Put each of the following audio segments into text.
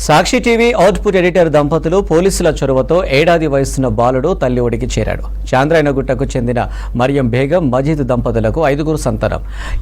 సాక్షి TV output editor దంపతులు పోలీసుల చొరవతో ఏడాది వయసున్న బాలుడు తల్లి ఒడికి చేరాడు. చాంద్రాయనగుట్టకు చెందిన మరియం బేగం మజీద్ దంపతులకు 5గురు సంతానం.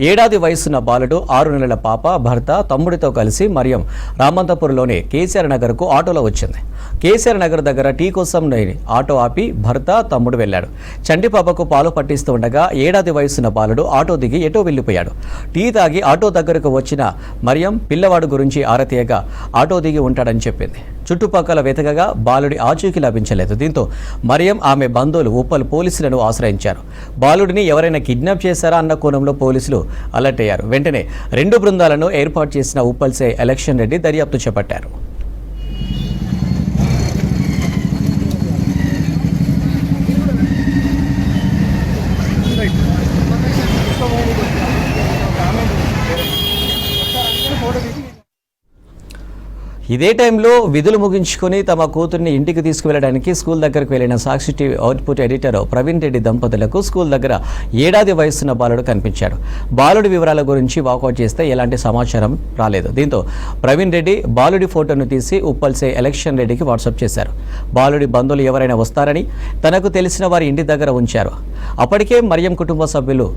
ఏడాది వయసున్న బాలుడు 6 నెలల పాప భర్త తమ్ముడితో కలిసి మరియం రామంతపూర్లోని కేసీఆర్ నగర్కు ఆటోలో వచ్చింది. కేసీఆర్ నగర్ దగ్గర టీ కోసం ఆటో ఆపి భర్త తమ్ముడు వెళ్లాడు. చంటి పాపకు పాలు పట్టిస్తూ ఉండగా ఏడాది వయసున్న బాలుడు ఆటో దిగి ఎటో వెళ్లిపోయాడు. టీ తాగి ఆటో దగ్గరకు వచ్చిన మరియం పిల్లవాడు గురించి ఆరతీయగా ఆటో దిగి ఉంటాడని చెప్పింది. చుట్టుపక్కల వెతకగా బాలుడి ఆచూకీ లభించలేదు. దీంతో మరియం ఆమె బంధువులు ఉప్పల్ పోలీసులను ఆశ్రయించారు. బాలుడిని ఎవరైనా కిడ్నాప్ చేశారా అన్న కోణంలో పోలీసులు అలర్ట్ అయ్యారు. వెంటనే 2 బృందాలను ఏర్పాటు చేసిన ఉప్పల్ సై ఎలక్షన్ రెడ్డి దర్యాప్తు చేపట్టారు. ఇదే టైంలో విధులు ముగించుకొని తమ కూతుర్ని ఇంటికి తీసుకువెళ్లడానికి స్కూల్ దగ్గరకు వెళ్లిన Sakshi TV output editor Praveen Reddy దంపతులకు స్కూల్ దగ్గర ఏడాది వయసున్న బాలుడు కనిపించాడు. బాలుడి వివరాల గురించి వాకౌట్ చేస్తే ఎలాంటి సమాచారం రాలేదు. దీంతో ప్రవీణ్ రెడ్డి బాలుడి ఫోటోను తీసి ఉప్పల్ సై ఎలక్షన్ రెడ్డికి వాట్సాప్ చేశారు. బాలుడి బంధువులు ఎవరైనా వస్తారని తనకు తెలిసిన వారి ఇంటి దగ్గర ఉంచారు. అప్పటికే మరియం కుటుంబ సభ్యులు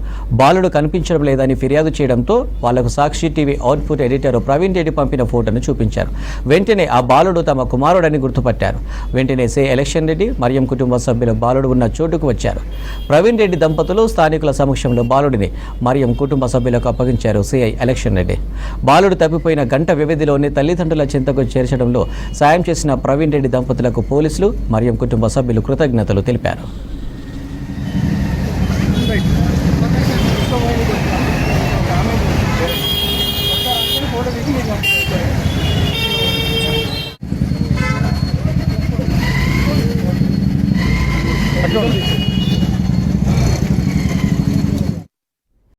బాలుడు కనిపించడం లేదని ఫిర్యాదు చేయడంతో వాళ్లకు Sakshi TV output editor Praveen Reddy పంపిన ఫోటోను చూపించారు. వెంటనే ఆ బాలుడు తమ కుమారుడని గుర్తుపట్టారు. వెంటనే సే ఎలక్షన్ రెడ్డి మరియం కుటుంబ సభ్యులు బాలుడు ఉన్న చోటుకు వచ్చారు. ప్రవీణ్ రెడ్డి దంపతులు స్థానికుల సమక్షంలో బాలుడిని మరియం కుటుంబ సభ్యులకు అప్పగించారు సిఐ ఎలక్షన్ రెడ్డి. బాలుడు తప్పిపోయిన గంట వ్యవధిలోనే తల్లిదండ్రుల చింతకు చేర్చడంలో సాయం చేసిన ప్రవీణ్ రెడ్డి దంపతులకు పోలీసులు మరియం కుటుంబ సభ్యులు కృతజ్ఞతలు తెలిపారు. Go.